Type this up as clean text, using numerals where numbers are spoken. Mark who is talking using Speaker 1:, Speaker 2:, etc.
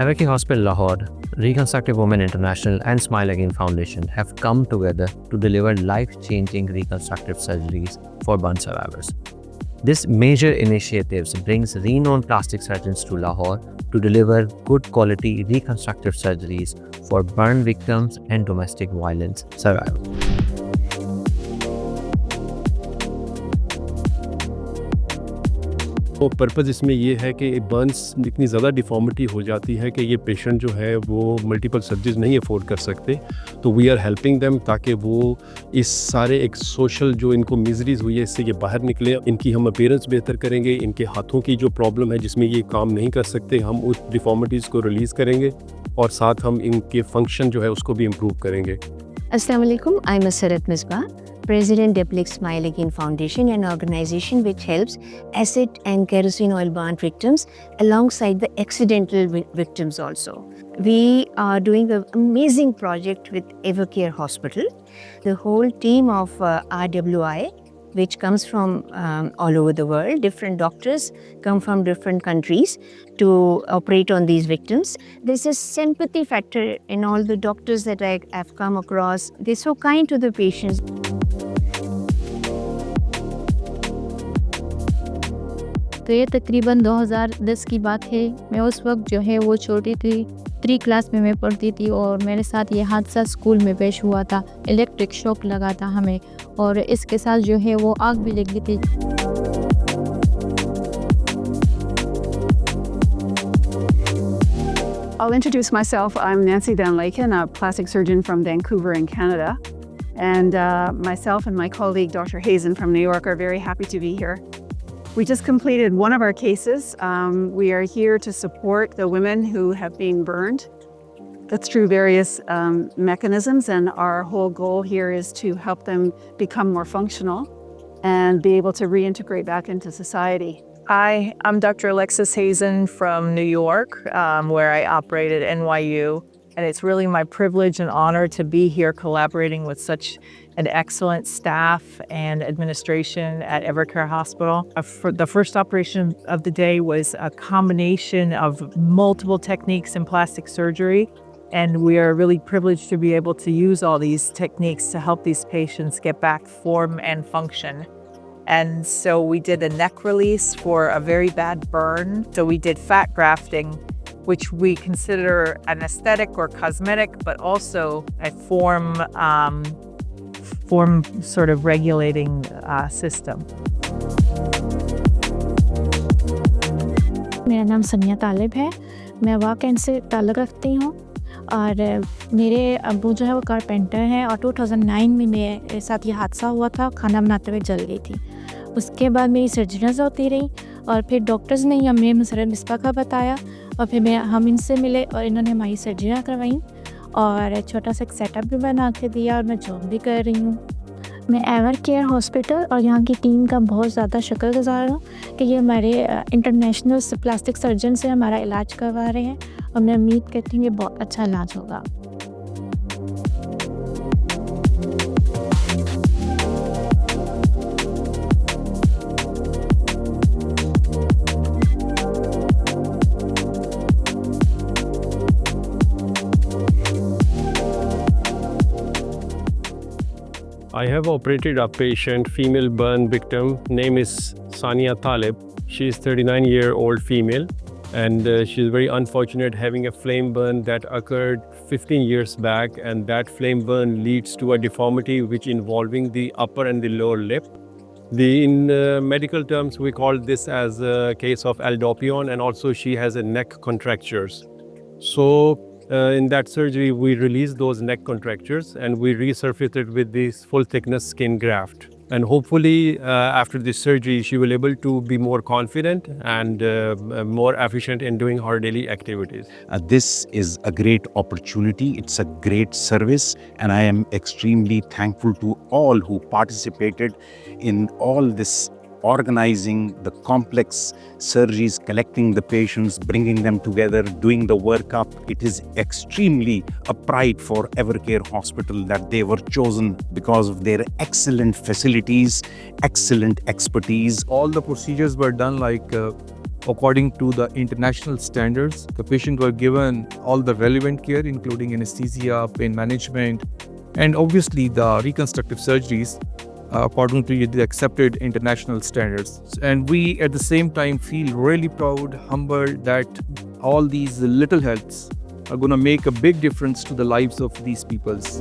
Speaker 1: Evercare Hospital Lahore, Reconstructive Women International and Smile Again Foundation have come together to deliver life-changing reconstructive surgeries for burn survivors. This major initiative brings renowned plastic surgeons to Lahore to deliver good quality reconstructive surgeries for burn victims and domestic violence survivors.
Speaker 2: तो purpose इसमें ये है कि Burns इतनी ज़्यादा डिफ़ॉर्मिटी हो जाती है कि ये पेशेंट जो है वो मल्टीपल सर्जरीज नहीं अफोर्ड कर सकते, तो वी आर हेल्पिंग देम ताकि वो इस सारे एक सोशल जो इनको मिजरीज़ हुई है इससे ये बाहर निकले। इनकी हम अपीयरेंस बेहतर करेंगे, इनके हाथों की जो प्रॉब्लम है जिसमें ये काम नहीं कर सकते हम उस डिफ़ॉर्मिटीज़ को रिलीज़ करेंगे और साथ हम इनके फंक्शन जो है उसको भी इम्प्रूव करेंगे।
Speaker 3: Assalamu alaikum, I'm Masarrat Misbah, President Deplex Smile Again Foundation, an organization which helps acid and kerosene oil burn victims alongside the accidental victims also. We are doing an amazing project with Evercare Hospital. The whole team of RWI, which comes from all over the world. Different doctors come from different countries to operate on these victims. There's a sympathy factor in all the doctors that I have come across. They're so kind to the patients.
Speaker 4: तो ये तकरीबन 2010 की बात है। मैं उस वक्त जो है वो छोटी थी, 3 क्लास में मैं पढ़ती थी और मेरे साथ ये हादसा स्कूल में पेश हुआ था। इलेक्ट्रिक शॉक लगा था हमें और इसके साथ जो है वो आग भी लगी थी।
Speaker 5: I'll introduce myself. I'm Nancy Van Laken, a plastic surgeon from Vancouver in Canada. And myself and my colleague, Dr. Hazen from New York, are very happy to be here. We just completed one of our cases. We are here to support the women who have been burned. That's through various mechanisms, and our whole goal here is to help them become more functional and be able to reintegrate back into society.
Speaker 6: Hi, I'm Dr. Alexis Hazen from New York, where I operate at NYU. And it's really my privilege and honor to be here collaborating with such an excellent staff and administration at Evercare Hospital. The first operation of the day was a combination of multiple techniques in plastic surgery. And we are really privileged to be able to use all these techniques to help these patients get back form and function. And so we did a neck release for a very bad burn. So we did fat grafting, which we consider an aesthetic or cosmetic, but also a form sort of regulating system.
Speaker 4: मेरा नाम सनिया तालिब है। मैं वाकई से ताल्लुक़ रखती हूँ और मेरे अब्बू जो है वो कारपेंटर हैं और 2009 में मेरे साथ ये हादसा हुआ था। खाना बनाते हुए जल गई थी। उसके बाद मेरी सर्जरीज होती रही और फिर डॉक्टर्स ने हमें मसरत मिस्बा का बताया और फिर हम इनसे मिले और इन्होंने हमारी सर्जरियाँ करवाई और छोटा सा एक सेटअप भी बना के दिया और मैं जॉब भी कर रही हूँ। मैं एवरकेयर हॉस्पिटल और यहाँ की टीम का बहुत ज़्यादा शुक्रगुज़ार हूँ कि ये हमारे इंटरनेशनल प्लास्टिक सर्जन से हमारा इलाज करवा रहे हैं और मैं उम्मीद करती हूँ कि बहुत अच्छा इलाज होगा।
Speaker 2: I have operated a patient, female burn victim. Name is Sania Talib. She is 39-year-old female, and she is very unfortunate having a flame burn that occurred 15 years back, and that flame burn leads to a deformity which involving the upper and the lower lip. In medical terms, we call this as a case of aldopion, and also she has a neck contractures. So in that surgery, we released those neck contractures and we resurfaced it with this full thickness skin graft. And hopefully after this surgery, she will be able to be more confident and more efficient in doing her daily activities.
Speaker 7: This is a great opportunity. It's a great service. And I am extremely thankful to all who participated in all this organizing the complex surgeries, collecting the patients, bringing them together, doing the workup. It is extremely a pride for Evercare Hospital that they were chosen because of their excellent facilities, excellent expertise.
Speaker 8: All the procedures were done like according to the international standards. The patients were given all the relevant care, including anesthesia, pain management, and obviously the reconstructive surgeries according to the accepted international standards. And we at the same time feel really proud, humbled that all these little helps are going to make a big difference to the lives of these peoples.